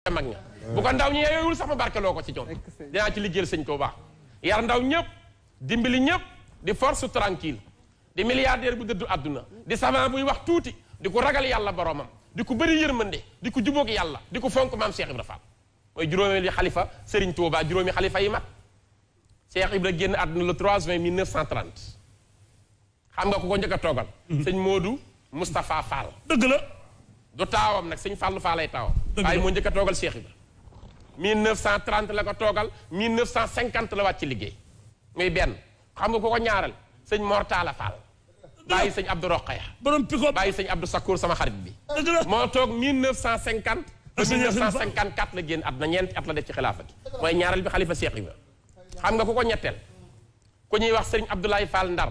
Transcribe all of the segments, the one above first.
mag ña bu ko ndaw ñi yeewul sax ma barkeloo ko ci ñoom dinaa ci liggéeyal sëñ Tuubaa yar ndaw ñëpp dimbali ñëpp di force tranquille di milliardaire bu dëddu àdduna di savant buy wax tuuti di ko ragal yàlla boromam di ko bëri yërmande di ko jubóog yàlla di ko fonk maam Cheikh Ibra Fall mooy juróomi xalifa Serigne Touba juróomi xalifa yi mat Cheikh Ibra génn àdduna le 3 juin 1930 xam nga ku ko njëkk a toogal sëñ Modou Moustapha Fall dëgg la du taawam nag sëñ Fallou Fall lay taawam waaye moo njëkk a toogal Cheikh Ibra 1930 la ko toogal 1950 la wàcc liggéey muy benn xam nga ku ko ñaaral sëñ Mor Talla Fall bàyyi sëñ Abdou Rokhaya borom piko bàyyi sëñ Abdou Sakour sama xarit bi moo toog 1950 ba 1954 la génn àdduna ñeenti at la def ci xilaafa gi mooy ñaaral bi xalifa Cheikh Ibra xam nga ku ko ñetteel ku ñuy wax sëñ Abdoulaye Fall Ndar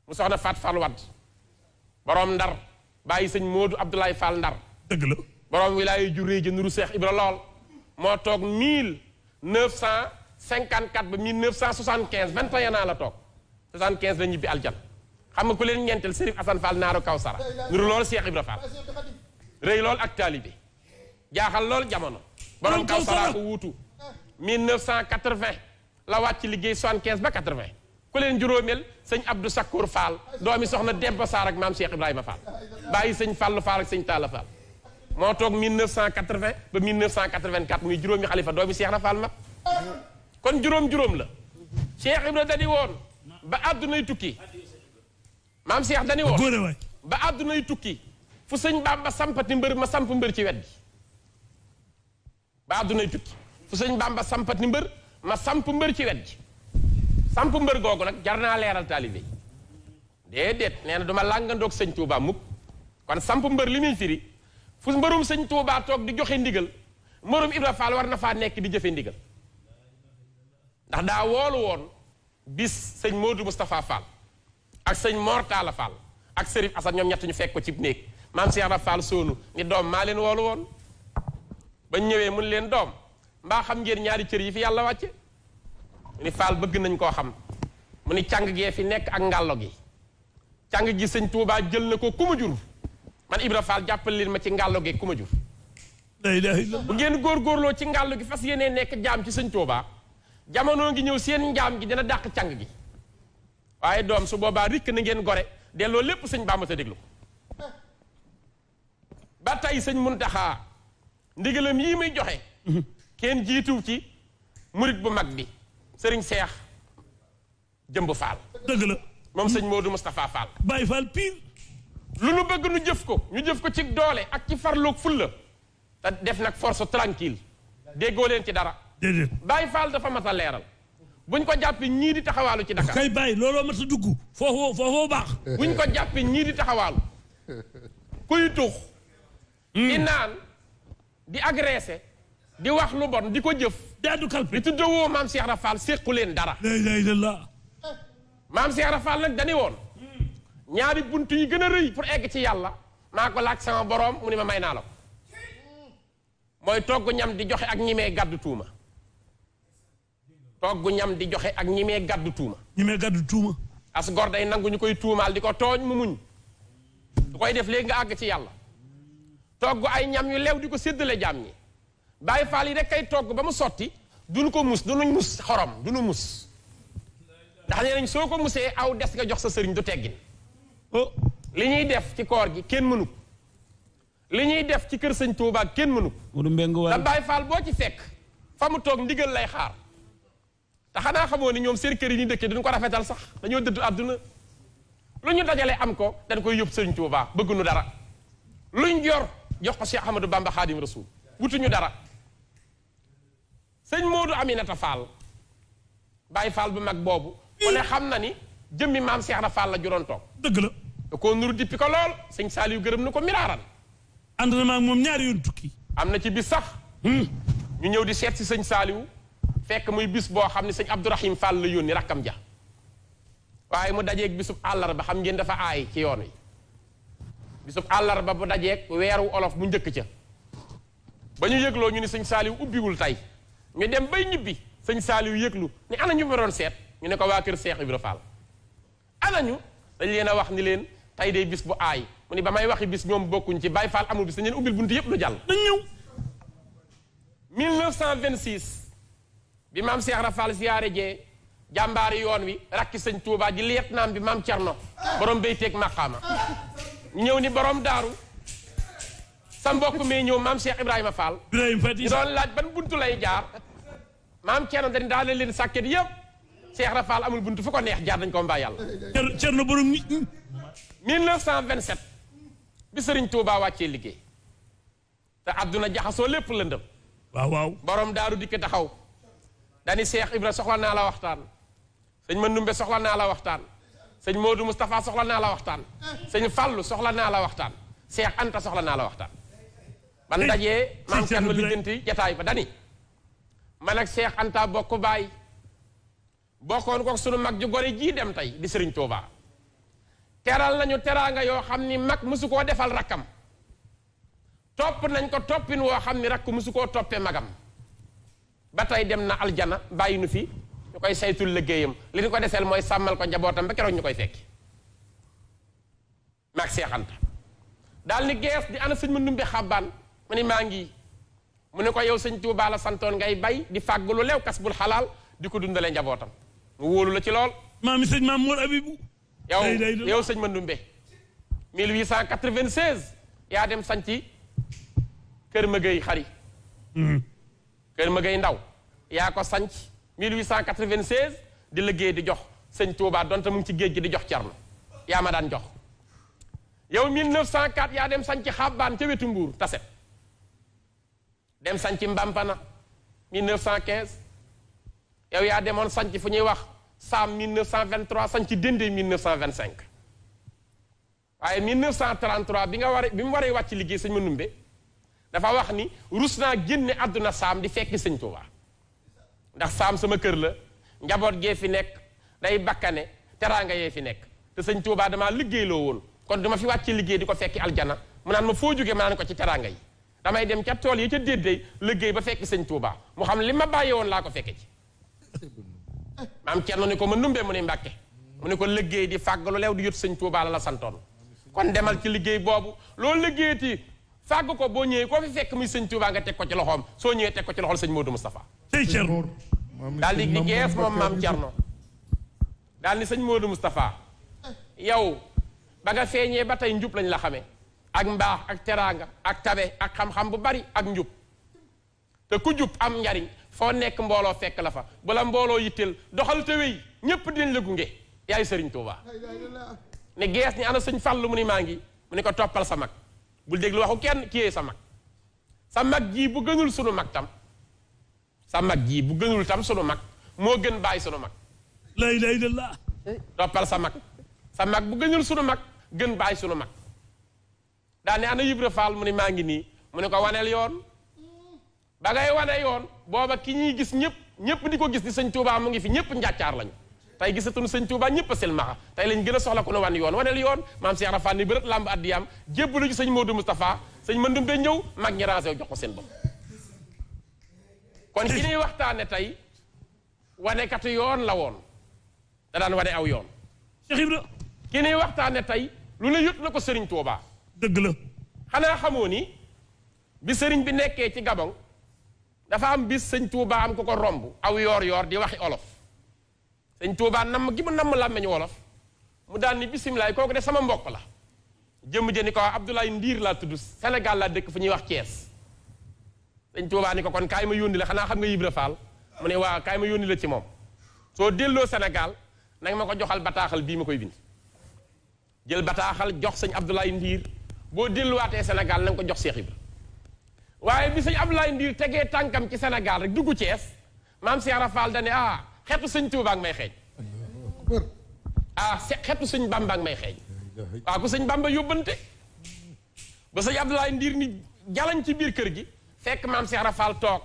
mu soxna Fat Fall Wade borom Ndar bàyyi sëñ Modou Abdoulaye Fall Ndar dëgg la borom wilaaya ju réy ji nuru Cheikh Ibra lool moo toog 1954 ba 1975 21 ans la toog 75 la ñibbi aljan xam nga ku leen ñeenteel Serif Assane Fall naaru Kawsara nuru lool Cheikh Ibra Fall rëy lool ak taalibe jaaxal lool jamono borom Kawsara ko wuutu 1980 la wàcc liggéey 75 ba 80 ku leen juróomeel sëñ Abdou Sakour Fall doomi soxna Demba Sarr ak maam Cheikh Ibrahima Fall bàyyi sëñ Fallou Fall ak sëñ Talla Fall moo toog 1980 ba 1984 muy juróomi xalifa doomi Cheikh na Fall mag kon juróom-juróom la Cheikh Ibra dani woon ba àddunay tukki maam Cheikh dani woon ba àddunay tukki fu sëñ Bamba sampati mbër ma samp mbër ci wet gi ba àddunay tukki fu sëñ Bamba sampati mbër ma samp mbër ci wet gi samp mbër googu nag jar naa leeral taalibe déedéet nee na duma làngandoog sëñ Touba mukk kon samp mbër li muy firi fu mbërum sëñ Touba toog di joxe ndigal mbërum Ibra Fall war na faa nekk di jëfe ndigal ndax daa woolu woon bis sëñ Modou Moustapha Fall ak sëñ Mor Talla Fall ak Serif Assane ñoom ñett ñu fekk ko ci néeg maam Cheikh Ibra Fall soonu ni doom maa leen woolu woon bañ ñëwee mun leen doom mbaa xam ngeen ñaari cër yi fi yàlla wàcce mu ni Fall bëgg nañ koo xam mu ni càng gee fi nekk ak ngàllo gi càng gi sëñ Touba jël na ko ku ma jur man Ibra Fall jàppal leen ma ci ngàllo gi ku ma jur bu ngeen góorgóorloo ci ngàllo gi fas yéenee nekk jaam ci sëñ Touba jamono ngi ñëw seen njaam gi dina dàq càng gi waaye doom su boobaa rikk na ngeen gore delloo lépp sëñ Bamba ta déglu ko ba tey sëñ Muntaxa ndigalam yii muy joxe kenn jiituw ci murit bu mag bi sëriñ Seex Jëmb Fall dëgg la moom sëñ Modou Moustapha Fall Baye Fall pire lu nu bëgg nu jëf ko ñu jëf ko ci doole ak ci farloog fulla te def nag force tranquille déggoo leen ci dara déedéet Baye Fall dafa mat a leeral buñ ko jàppee ñii di taxawaalu ci Dakar kay bàyyi looloo mat a dugg foofoo baax buñ ko jàppee ñii di taxawaalu kuy tux di naan di agressé di wax lu bon di ko jëf di addu kalpe di tudde woo maam Cheikh Ibra Fall séqu leen dara la ilaha illallah maam Cheikh Ibra Fall nag dani woon ñaari bunt yi gën a rëy pour egg ci yàlla maa ko laaj sama borom mu ni ma may naa la ko mooy togg ñam di joxe ak ñimee gàddu tuuma togg ñam di joxe ak ñimee gàddu tuuma ñimee gàddu tuuma as gor day nangu ñu koy tuumaal di ko tooñ mu muñ du koy def léegi nga àgg ci yàlla togg ay ñam yu lew di ko séddale jaam ñi Baay Faal yi rek kay togg ba mu sotti duñu ko mus duñu mus xorom duñu mus ndax nee nañ soo ko musee aw des nga jox sa sëriñ du teggin oh li ñuy def ci koor gi kenn mënu li ñuy def ci kër sëñ Touba kenn mënu Modou Mbengue waay te Baay Faal boo ci fekk fa mu toog ndigal lay xaar te xanaa xamoo ni ñoom seen kër yi ñu dëkkee duñ ko rafetal sax dañoo dëddu àdduna lu ñu dajale am ko dañ koy yóbbu sëriñ Touba bëgguñu dara luñ yor jox ko Cheikh Ahmadou Bamba Khadim Rasoul wutuñu dara sëñ Modou Aminata Fall Baye Fall bu mag boobu ku ne xam na ni jëmmi maam Cheikh Ibra Fall la juróon toog dëgg la da koo nuru dippi ko lool sëñ Saliou gërëm na ko miraaran ànd na maag moom ñaari yoon tukki am na ci bis sax ñu ñëw di seet si sëñ Saliou fekk muy bis boo xam ne sëñ Abdourahim Fall la yónni rakkam ja waaye mu dajeeg bisub àllarba xam ngeen dafa aay ci yoon wi bisub àllarba bu dajeeg weeru olof bu njëkk ca ba ñu yëgloo ñu ni sëñ Saliou ubbiwul tey ñu dem bay ñibbi sëñ Saliou yëglu ni ana ñu fa doon seet ñu ne ko waa kër Cheikh Ibra Fall ana ñu dañ leen a wax ni leen tey day bis bu aay mu ni ba may waxi bis ñoom bokkuñ ci Baye Fall amul bis dañ leen ubbil buntu yëpp lu jàll dañ ñëw 1926 bi maam Cheikh Rafal ziyaare jee jàmbaari yoon wi rakki sëñ Touba di lieutenant bi maam Cerno borom béyteeg maqaama ñëw ni borom daaru sa mbokk mi ñëw maam Cheikh Ibrahima Fall di doon laaj ban buntu lay jaar maam Cerno dañ daal leen sàkket yëpp Cheikh Rafal amul buntu fu ko neex jaar dañ ko mbaa yàlla Cerno borom 1927 bi sëriñ Touba wàccee liggéey te àdduna jaxasoo lépp lëndëm waaw borom daaru dikk taxaw dani Cheikh Ibra soxla naa la waxtaan sëñ Mandumbe soxla naa la waxtaan sëñ Modou Moustapha soxla naa la waxtaan sëñ Fallou soxla naa la waxtaan Cheikh Anta soxla naa la waxtaan ban dajee maam Cerno lijjanti jataay ba dani man ak Cheikh Anta bokk baay bokkoon ko sunu mag ju gore jii dem tey di Sëriñ Touba teral nañu teraanga yoo xam ni mag musu koo defal rakkam topp nañ ko toppin woo xam ni rakk musu koo toppee magam ba tey dem na aljana bàyyi nu fi ñu koy saytul liggéeyam li ñu ko deseel mooy sàmmal ko njabootam ba keroog ñu koy fekki maag Cheikh Anta daal ni gees di ana sëñ Mandumbe xabbaan mu ni maa ngi mu ne ko yow sëñ Touba la santoon ngay bay di fàggu lu leew kas bul xalaal di ko dundalee njabootam mu wóolu la ci lool maami sëñ maam Mor Abibou yow sëñ Mandumbe 1896 yaa dem sanci kër Mëgëy xari kër Mëgëy ndaw yaa ko sanc 1896 di liggéey di jox sëñ Touba donte mu ngi ci géej gi di jox Cerno yaa ma daan jox yow 1904 yaa dem sanc xabbaan ca wetu Mbuur Taset dem sanc Mbampana 1915 yow yaa demoon sanc fu ñuy wax Saam 1923 sanc Dendé 1925 waaye 1933 bi mu waree wàcc liggéey sëñ Mandumbe dafa wax ni rus naa génne àdduna Saam di fekki sëñ Touba ndax Saam sama kër la njaboot gee fi nekk day bakkane teraanga yee fi nekk te sëñ Touba damaa liggéeyloo woon kon duma fi wàcc liggéey di ko fekki aljana mu naan ma foo jógee ma naan ko ci teraanga yi damay dem ca tool yi ca déedéey liggéey ba fekki sëñ Touba mu xam li ma bàyyee woon laa ko fekke ci maam Cerno ni ko Mandumbe mu ni Mbàkke mu ni ko liggéey di fàggalu leew di yot sëñ Touba la santoon kon demal ci liggéey boobu loolu liggéeyati fàgg ko boo ñëwee koo fi fekk muy sëñ Touba nga teg ko ci loxoom soo ñëwee teg ko ci loxol sëñ Modou Moustapha daal di gees moom maam Cerno daal ni sëñ Modou Moustapha yow ba nga feeñee ba tey njub lañ la xamee ak mbaax ak teraanga ak tabe ak xam-xam bu bari ak njub te ku jub am njariñ foo nekk mbooloo fekk la fa bala mbooloo yitteel doxal te wéy ñépp dinañ la gunge yaay sëriñ Touba ne gees ni ana sëñ Fallu mu ni maa ngi mu ni ko toppal sa mag bul déglu waxu kenn kiyee sa mag jii bu gënul sunu mag tam sa mag jii bu gënul tam sunu mag moo gën bàyyi sunu mag la ilaha illallah toppal sa mag bu gënul sunu mag gën bàyyi sunu mag daane ana Ibra Fall mu ni maa ngi nii mu ne ko waneel yoon ba ngay wane yoon booba ki ñuy gis ñëpp di ko gis di sëñ Touba mu ngi fi ñëpp njàccaar lañu tey gisatuñu sëñ Touba ñëpp a selmaxa tey lañ gën a soxla ku ne wan yoon waneel yoon maam Cheikh Rafal ni bërët lamb addiyam jébbalu ci sëñ Modou Moustapha sëñ Mandumbe ñëw mag ñi rancé jox ko seen bopp kon ki ñuy waxtaane tey wanekatu yoon la woon da daan wane aw yoon Cheikh Ibra ki ñuy waxtaane tey lu ne yut na ko sëriñ Touba dëgg la xanaa xamoo ni bi sëriñ bi nekkee ci Gabon dafa am bis sëñ Touba am ko ko romb aw yoor di waxi olof sëñ Touba namm gi mu namm làmmeñu wolof mu daal ni bisimilaay kooku de sama mbokk la jëmm jëni ko Abdoulaye Ndiir laa tudd Sénégal laa dëkk fu ñuy wax Thiès sëñ Touba ni ko kon kaay ma yónni la xanaa xam nga Ibra Fall mu ne waaw kaay ma yónni la ci moom soo delloo Sénégal nanga ma ko joxal bataaxal bii ma koy bind jël bataaxal jox sëñ Abdoulaye Ndiir boo delluwaatee Sénégal na nga ko jox Cheikh Ibra waaye bi sëñ Abdoulaye Ndiir tegee tànkam ci Sénégal rek dugg Thiès maam Cheikh Rafal dane xetu sëñ Touba ak may xeeñ xetu sëñ Bamba ak may xeeñ waaw ku sëñ Bamba yóbbante ba sëñ Abdoulaye Ndiir ni jalañ ci biir kër gi fekk maam Cheikh Rafal toog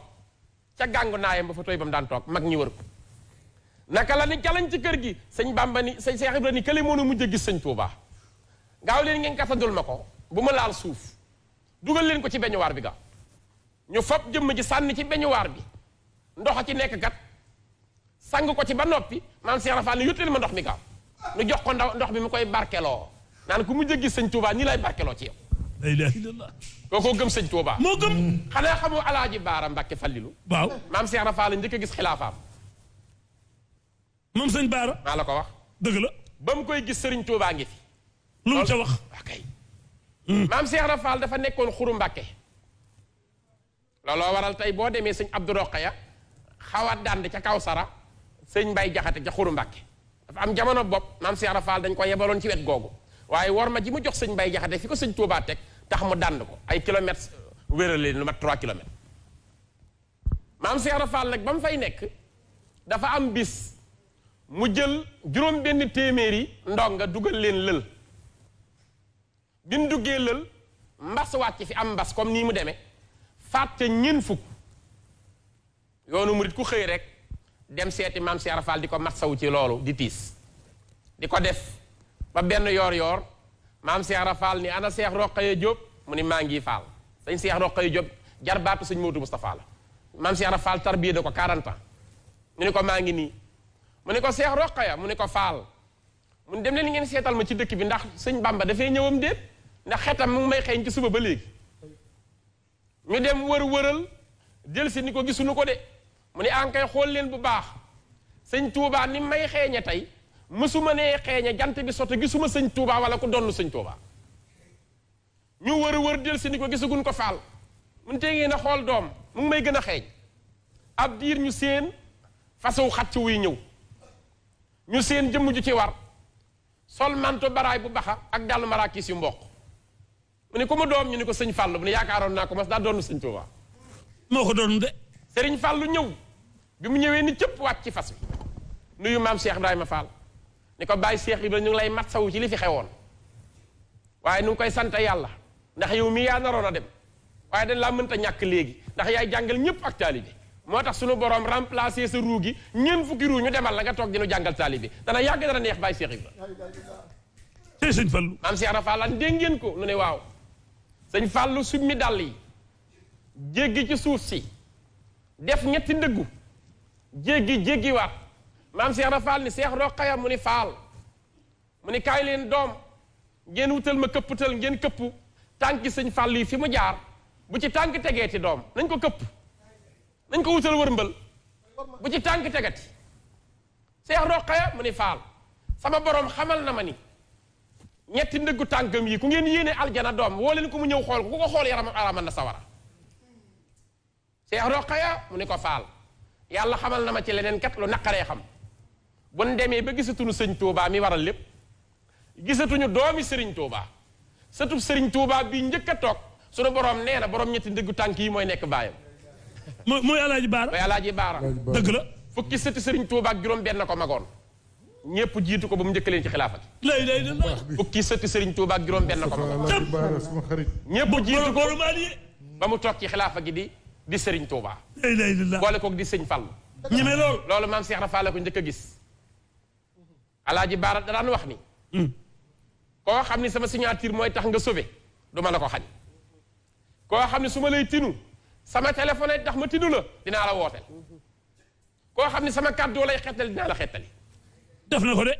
ca gàngu naayam ba fa tooy ba mu daan toog mag ñi wër ko naka la ni jalañ ci kër gi sëñ Bamba ni sëñ Cheikh Ibra ni kële moo nu mujj a gis sëñ Touba gaaw leen ngeen kasandul ma ko bu ma laal suuf dugal leen ko ci beñuwaar bi gaaw ñu fab jëmm ji sànni ci beñuwaar bi ndox a ci nekk kat sang ko ci ba noppi maam Cheikh Rafal ni yótteel ma ndox mi gaaw nu jox ko ndox bi mu koy barkeloo naan ku mujj a gis sëñ Touba nii lay barkeloo ci yow la ilaha illallah. kookoo gëm sëñ Tuubaa. moo gëm. xanaa xamoo Alaaji Baara Mbàkke Fallilu. waaw maam Cheikh Rafaal la njëkk a gis xilaafaam. moom sëñ Baara. maa la ko wax. dëgg la. ba mu koy gis Sëriñ Tuubaa ngi fi. lu mu ca wax. ok maam Cheikh Rafaal dafa nekkoon xuru Mbàkke. looloo waral tey boo demee sëñ Abdou Rokhaya xaw a dand ca kaw sara sëñ Mbay Jaxate ca xuru Mbàkke dafa am jamono bopp maam Cheikh Rafaal dañ ko yebaloon ci wet googu waaye war ma ji mu jox sëñ Mbay Jaxate fi ko sëñ Tuubaa teg tax mu dand ko ay kilomètres wérale lu mat 3 kilomètres maam Cheikh Rafaal nag ba mu fay nekk dafa am bis mu jël juróom benn téeméeri ndonga dugal leen lël bi mu duggee lël mbas wàcc fi am mbas comme nii mu demee faat ca ñeen fukk yoonu murit ku xëy rek dem seeti maam Cheikh Rafaal di ko matsawu ci loolu di tiis di ko def ba benn yoor maam Cheikh Rafaal ni ana Cheikh Rokhaya Diop mu ni maa ngi faal sëñ Cheikh Rokhaya Diop jarbaatu sëñ Modou Moustapha la maam Cheikh Rafaal tarbiye da ko 40 ans mu ni ko maa ngi nii mu ni ko Cheikh Rokhaya mu ni ko faal mu ni dem leen ngeen seetal ma ci dëkk bi ndax sëñ Bamba dafay ñëwam déet ndax xetam mu ngi may xeeñ ci suba ba léegi ñu dem wëral jël si ni ko gisuñu ko de mu ni ankay xool leen bu baax sëñ Touba ni may xeeñe tey mësuma nee xeeñe jant bi soto gisuma sëñ Touba wala ku donn sëñ Touba ñu wër jël si ni ko gisaguñ ko faal mun tee ngeen a xool doom mu ngi may gën a xeeñ ab diir ñu seen façon xacc wuy ñëw ñu seen jëmm ju ci war sol manto baraay bu baxa ak dàllu marakis yu mboq mu ne ko mu doom ñu ni ko sëñ Fàllu mu ne yaakaaroon naa ko mas daa doon sëñ Tuubaa moo ko doon de. sëriñ Fàllu ñëw bi mu ñëwee ni cëpp wàcc ci fas wi nuyu maam Cheikh Ibrahima Fall ni ko bàyyi Cheikh Ibrahima ñu ngi lay mat sawu ci li fi xewoon waaye nu ngi koy sant yàlla ndax yow mii yaa naroon a dem waaye dañ laa mënta ñàkk léegi ndax yaay jàngal ñëpp ak taalibe moo tax suñu borom remplacer sa ruu gi ñeent fukki ruu ñu demal la nga toog dinu jàngal taalibe dana yàgg dana neex bàyyi Cheikh Ibrahima tey sëñ Fallu maam Cheikh Rafaal lan dégg ngeen ko nu ne waaw sëñ Fàllu summi dàll yi jéggi ci suuf si def ñetti ndëggu jéggiwaat maam Cheikh Rafaal ni Cheikh Rokhaya mu ni faal mu ni kaay leen doom ngeen wutal ma këpptal ngeen këpp tànki sëñ Fàllu yi fi mu jaar bu ci tànk tegeeti doom nañ ko këpp nañ ko wutal wërmbal bu ci tànk tegati Cheikh Rokhaya mu ni faal sama borom xamal na ma ni ñetti ndëggu tànkam yi ku ngeen yéene aljana doom woo leen ko mu ñëw xool ko ku ko xool yaram araman na sawara Cheikh Rokhaya mu ni ko faal yàlla xamal na ma ci leneen kat lu naqaree xam bu ñu demee ba gisatuñu sëñ Touba mi waral lépp gisatuñu doomi sëriñ Touba sëtub sëriñ Touba bi njëkk a toog sunu borom nee na borom ñetti ndëggu tànk yi mooy nekk baayam mooy Alaaji Baara mooy Alaaji Baara dëgg la fukki sëti sëriñ Touba ak juróom benn ko magoon ñëpp jiitu ko ba mu njëkk leen ci xilaafati lay la fukki sëti sëriñ Touba ak juróom benn ko magoon ñëpp jiitu ko ba mu toog ci xilaafa gi di sëriñ Touba la boole koog di sëñ Fallu ñeme loolu maam Cheikh Rafaal ko njëkk a gis Alaaji Baara da daan wax ni koo xam ni sama signature mooy tax nga sauvé du ma la ko xañ koo xam ne su ma lay tinu sama téléphone ay tax ma tinu la dinaa la wooteel koo xam ne sama kàddoo lay xettali dinaa la xettali def na ko de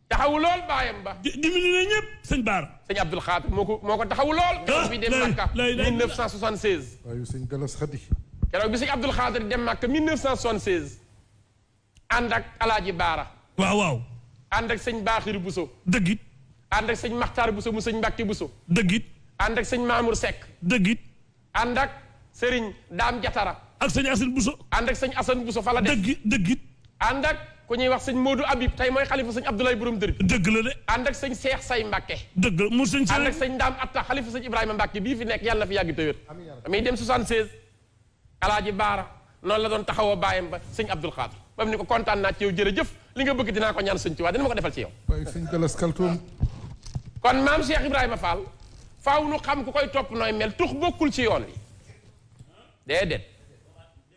taxawu lool baayam ba dimbali na ñëpp sëñ Baara sëñ Abdul Xaadir moo ko taxawu lool keroog bi dem Makka 1976 waaye sëñ Galas Xadi keroog bi sëñ Abdul Xaadir dem Makka 1976 ànd ak Alaaji Baara waaw ànd ak sëñ Baaxiru Buso dëggit ànd ak sëñ Maxtaar Buso mu sëñ Mbàkke Buso dëggit ànd ak sëñ Mamour Seck dëggit ànd ak sëriñ Daam Jatara ak sëñ Asan Buso ànd ak sëñ Asan Buso fa la def dëggit ànd ak ku ñuy wax sëñ Modou Habib tey mooy xalifa sëñ Abdoulaye Borom Dër bi dëgg la de ànd ak sëñ Seex Say Mbàkke dëgg mu sëñ ànd ak sëñ Daam Atta xalifa sëñ Ibrahima Mbàkke bii fi nekk yàlla na fi yàgg te wér damay dem 76 Alaaji Baara noonu la doon taxawoo bàyyam ba sëñ Abdul Xaadir ba mu ni ko kontaan naa ci yow jërëjëf li nga bëgg dinaa ko ñaan sëñ Tuubaa dina ma ko defal ci yow waaye sëñ Galas Kaltoom kon maam Cheikh Ibrahima Fall faaw nu xam ku koy topp nooy mel tux bokkul ci yoon wi déedéet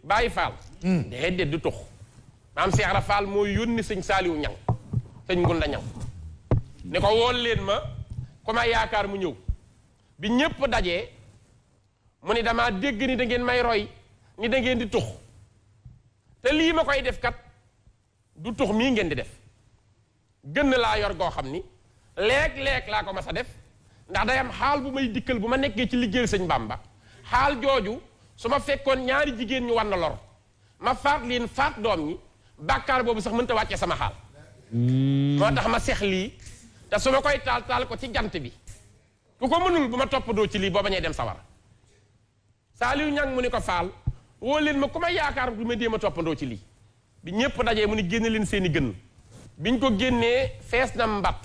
bàyyi Fall déedéet du tux maam Cheikh Ibra Fall mooy yónni sëñ Saaliwu Ñang sëñ Ngunda Ñang ni ko wool leen ma ku ma yaakaar mu ñëw bi ñépp dajee mu ni damaa dégg ni da ngeen may roy ni da ngeen di tux te lii ma koy def kat du tux mii ngeen di def gën laa yor goo xam ni léeg-léeg laa ko mas a def ndax day am xaal bu may dikkal bu ma nekkee ci liggéeyal sëñ Bamba xaal jooju su ma fekkoon ñaari jigéen ñu war na lor ma faat leen faat doom ñi bàkkaar boobu sax mënta wàccee sama xaal moo tax ma seex lii te su ma koy taal ko ci jant bi ku ko mënul bu ma toppandoo ci lii boo bañee dem sawara Saaliw ñang mu ni ko faal woo leen ma ku ma yaakaar du ma déem a toppandoo ci lii bi ñépp dajee mu ni génne leen seeni gën biñ ko génnee fees na mbat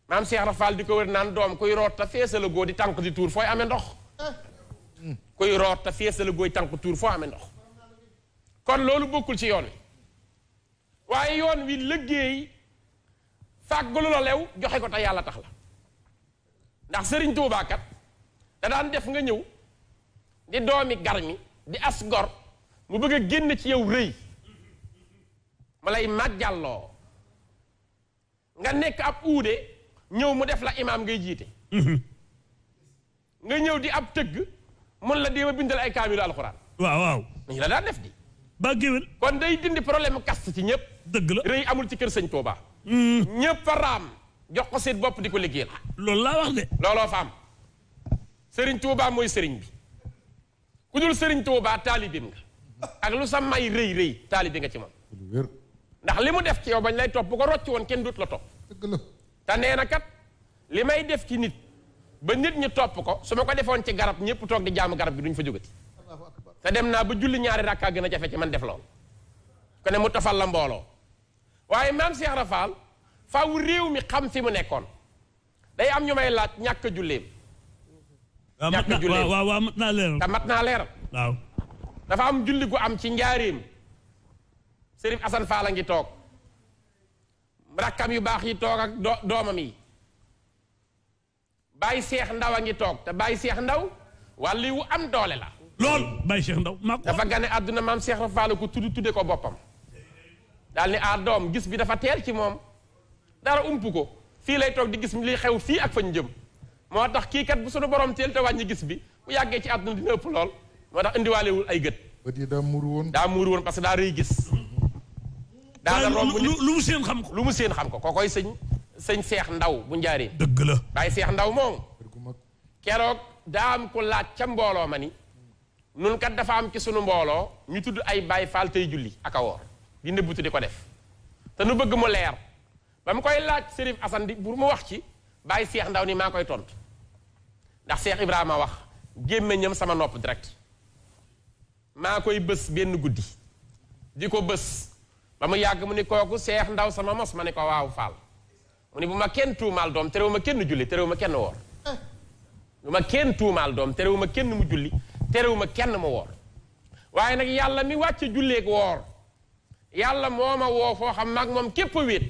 maam Cheikh Rafal di ko wër naan doom kuy root te feesala góor di tànk di tuur fooy amee ndox kuy root te feesala góor di tànk tuur foo amee ndox kon loolu bokkul ci yoon wi waaye yoon wi liggéey fàggalu la lew joxe ko te yàlla tax la ndax Sëriñ Tuubaa kat da daan def nga ñëw di doomi garmi di as gor mu bëgg a génn ci yow rëy ma lay màjjalloo nga nekk ab uude ñëw mu def la imaam ngay jiite nga ñëw di ab tëgg mun la déema bindal ay kaamilu alxuraan waaw nañu la daan def di ba géwél kon day dindi problème kast ci ñëpp dëgg la rëy amul ci kër sëñ Tuubaa ñëpp a raam jox ko seen bopp di ko liggéeyal loolu laa wax de looloo fa am sëriñ Tuubaa mooy sëriñ bi ku dul sëriñ Tuubaa taalibeem nga ak lu sa may rëy taalibe nga ci moom ndax li mu def ci yow bañ lay topp bu ko rocc woon kenn dut la topp dëgg la te nee na kat li may def ci nit ba nit ñi topp ko su ma ko defoon ci garab ñëpp toog di jaamu garab gi duñ fa jógati te dem naa ba julli ñaari rakkaa gën a jafe ci man def lool ko ne mu tafal la mbooloo waaye maam Cheikh Rafal faaw réew mi xam fi mu nekkoon day am ñu may laaj ñàkk a julleem ñàkk a julleem waaw mat naa leeral te mat naa leeral waaw dafa am julli gu am ci njaareem Sërif Asan Faal a ngi toog rakkam yu baax yi toog ak doomam yi Baye Seex Ndaw a ngi toog te Baye Seex Ndaw wàllu wu am doole la lool Baye Cheikh Ndaw maa ko dafa gane àdduna maam Seex Rafal ko tudde ko boppam daal ni doom gis bi dafa teel ci moom dara ump ko fii lay toog di gis li xew fii ak fañ jëm moo tax kii kat bu sunu borom teel te wàññi gis bi bu yàggee ci àdduna dina ëpp lool moo tax indiwaalewul ay gët bët yi daa muuru woon parce que daa rëy gis daana romb lu mu seen xam ko lu mu seen xam ko kokoy sëñ Seex Ndaw bu njaaree dëgg la Baye Seex Ndaw moom kër gu mag keroog daa am ko laaj ca mbooloo ma ni nun kat dafa am ci sunu mbooloo ñu tudd ay Baay Faal tey julli ak a woor di nëbbutu di ko def te nu bëgg mu leer ba mu koy laaj Sërif Asan di pour mu wax ci Baye Seex Ndaw ni maa koy tontu ndax Seex Ibrahima wax gémmiñam sama nopp direct maa koy bës benn guddi di ko bës ba mu yàgg mu ni kooku Seex Ndaw sama mos ma ni ko waaw Faal mu ni bu ma kenn tuumaal doom terewu ma kenn julli terewu ma kenn woor bu ma kenn tuumaal doom terewu ma kenn mu julli terewu ma kenn mu woor waaye nag yàlla mi wàcce julleeg woor yàlla moo ma woo foo xam maag moom képp a wéet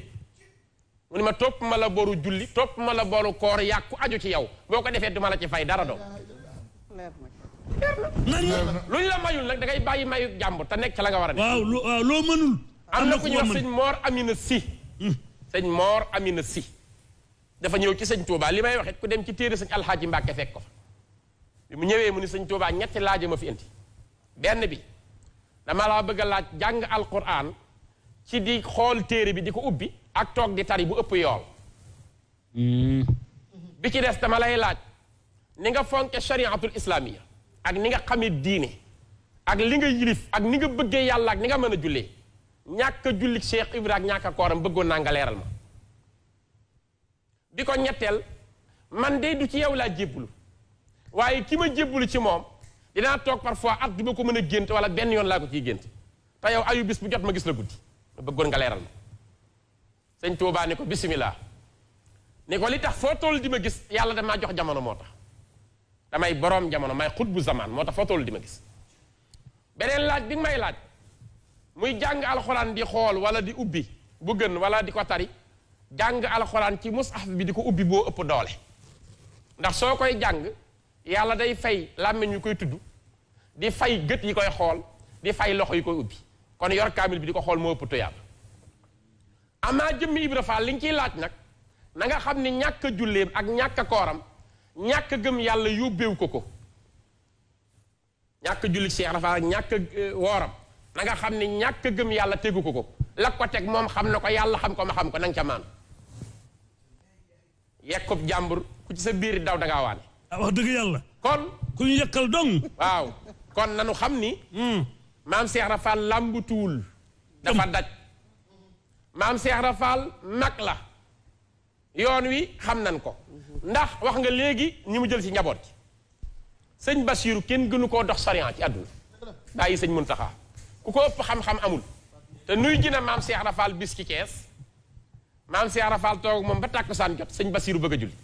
mu ni ma topp ma la boru julli topp ma la boru koor yàqu aju ci yow boo ko defee duma la ci fay dara doom luñ la mayul nag da ngay bàyyi mayu jàmbur te nekk ca la nga war a nekk waaw loo mënul am na ku ñuy wax sëñ Moor Amina Si sëñ Moor Amina Si dafa ñëw ci sëñ Touba li may waxit ku dem ci téere sëñ Alxaaji Mbàkke fekk ko fa bi mu ñëwee mu ni sëñ Touba ñetti laaja ma fi indi benn bi dama laa bëgg a laaj jàng alquran ci di xool téere bi di ko ubbi ak toog di tari bu ëpp yool bi ci des dama lay laaj ni nga fonke shariatul islamiya ak ni nga xamee diine ak li nga yilif ak ni nga bëggee yàlla ak ni nga mën a jullee ñàkk a julli Cheikh Ibrahima ñàkk a kooram bëggoon naa nga leeral ma bi ko ñetteel man de du ci yow laa jébbulu waaye ki ma jébbulu ci moom dinaa toog parfois at du ma ko mën a gént wala benn yoon laa ko ciy gént te yow ayu bis bu jot ma gis la guddi ma bëggoon nga leeral ma sëñ Tuubaa ni ko bismillah ni ko li tax foo toll di ma gis yàlla damaa jox jamono moo tax damay boroom jamono may xut bu zamaan moo tax foo toll di ma gis beneen laaj bi nga may laaj muy jàng alxuraan di xool wala di ubbi bu gën wala di ko tari jàng alxuraan ci mushaf bi di ko ubbi boo ëpp doole ndax soo koy jàng yàlla day fay làmmiñ yu koy tudd di fay gët yi koy xool di fay loxo yi koy ubbi kon yor kaamil bi di ko xool moo ëpp tuyaaba amaa jëmmi Ibra Faal li nga ciy laaj nag na nga xam ni ñàkk a julleem ak ñàkk a kooram ñàkk a gëm yàlla yóbbeewu ko ñàkk a julli Cheikh Ibra Faal ak ñàkk a wooram na nga xam ni ñàkk a gëm yàlla tegu ko la ko teg moom xam na ko yàlla xam ko ma xam ko na nga ca maan yekkub jàmbur ku ci sa biir daw da ngaa waane. wax dëgg yàlla. kon ku ñu yàkkal dong. waaw kon nanu xam ni. maam Cheikh Ibra Fall làmbutuwul dafa daj. maam Cheikh Ibra Fall mag la. yoon wi xam nan ko. ndax wax nga léegi ñi mu jël ci njaboot gi. sëñ Basiiru kenn gënu koo dox sariya ci àdduna. daa yi sëñ Muntaxa ku ko ëpp xam-xam amul. te nuy ji na maam Cheikh Ibra Fall bis ci Cees. maam Cheikh Ibra Fall toog moom ba tàkkusaan jot sëñ Basiiru bëgg a julli.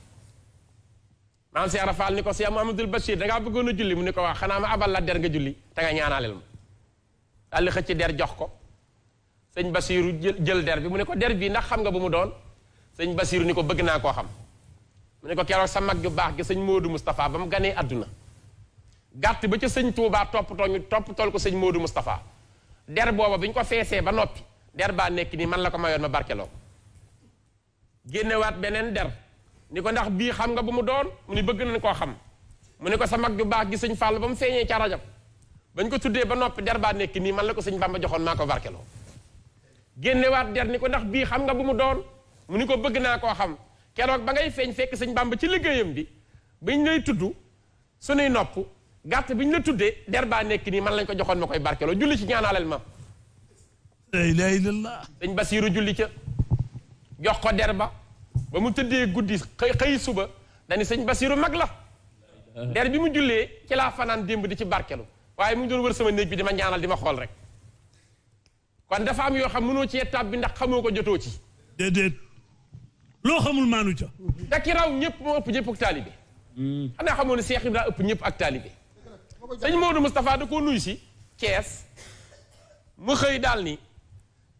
maam Cheikh Ibra Fall ni ko Cheikh Mouhamadoul Bachir dangaa bëggoon a julli mu ni ko wax xanaa ma abal la der nga julli te nga ñaanaaleel ma. daal di xëcc der jox ko. sëñ Basiiru jël der bi mu ne ko der bi ndax xam nga bu mu doon. sëñ Basiiru ni ko bëgg naa koo xam. mu ne ko keroog sa mag ju baax gi sëñ Modou Moustapha ba mu ganee àdduna. gàtt ba ca sëñ Touba toppatool ko sëñ Modou Moustapha. der booba bi ñu ko feesee ba noppi. der baa nekk nii man la ko mayoon ma barkeloo. génnewaat beneen der. ni ko ndax bii xam nga bu mu doon mu ni bëgg nañ koo xam. mu ne ko sa mag ju baax gi sëñ Fall ba mu feeñee ca rajab. bañ ko tuddee ba noppi der baa nekk nii man la ko sëñ Bamba joxoon maa ko barkeloo. génnewaat der ni ko ndax bii xam nga bu mu doon mu ni ko bëgg naa koo xam. keroog ba ngay feeñ fekk sëñ Bamba ci liggéeyam bi biñ lay tudd sunuy nopp gàtt biñ la tuddee der baa nekk nii man lañ ko joxoon ma koy barkeloo julli ci ñaanaaleel ma. la ilaha illallah. sëñ Basiiru julli ca jox ko der ba ba mu tëddee guddi xëy suba dani sëñ Basiiru mag la. der bi mu jullee ci laa fanaan démb di ci barkelu waaye mu ngi doon wër sama néeg bi di ma ñaanal di ma xool rek. kon dafa am yoo xam mënoo ci étape bi ndax xamoo ko jotoo ci. déedéet loo xamul maanu ca. te ki raw ñëpp moo ëpp ñëpp ak taalibe. xanaa xamoo ne Cheikh Ibra ëpp ñëpp ak taalibe. sëñ Modou Moustapha da koo nuyu si Thiès mu xëy daal ni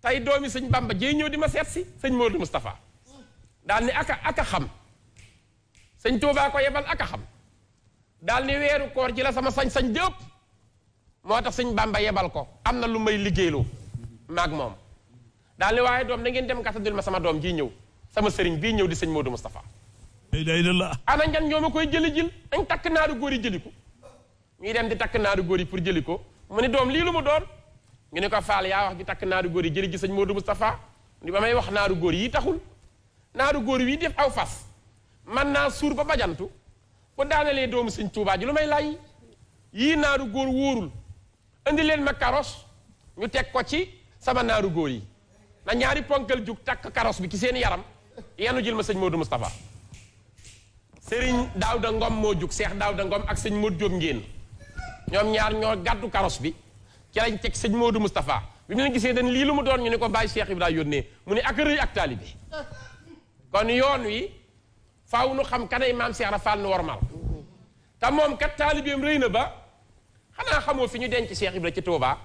tey doomi sëñ Bamba jey ñëw di ma seet si sëñ Modou Moustapha daal ni aka xam sëñ Touba ko yebal aka xam daal ni weeru koor ci la sama sañ-sañ jëpp moo tax sëñ Bamba yebal ko am na lu may liggéeyloo maag moom daal ni waaye doom da ngeen dem gàttandul ma sama doom ji ñëw sama sëriñ bii ñëw di sëñ Modou Moustapha. la ilaha illallah. ana njan ñoo ma koy jëli jil dañ takk naaru góor yi jëli ko ñuy dem di takk naaru góor yi pour jëli ko mu ni doom lii lu mu doon ñu ne ko faal yaa wax di takk naaru góor yi jëli ji sëñ Modou Moustapha ni ba may wax naaru góor yi taxul naaru góor yi def aw fas man naa suur ba bajantu bu daanalee doomu sëñ Tuubaa ji lu may lay yii naaru góor wóorul indi leen ma karos ñu teg ko ci sama naaru góor yi na ñaari ponkal jug takk karos bi ci seen yaram yenu jël ma sëñ Modou Moustapha Sëriñ Daawda Ngom moo jug Seex Daawda Ngom ak sëñ Modou Diop ngéen ñoom ñaar ñoo gàddu karos bi ci lañ teg sëñ Modou Moustapha bi mu leen gisee dañ lii lu mu doon ñu ne ko bàyyi Cheikh Ibrahima yónnee mu ne ak rëy ak taalibe kon yoon wi faaw nu xam kanay maam Cheikh Ibra Fall nu wormal te moom kat taalibeem rëy na ba xanaa xamoo fi ñu denc Cheikh Ibrahima ci Touba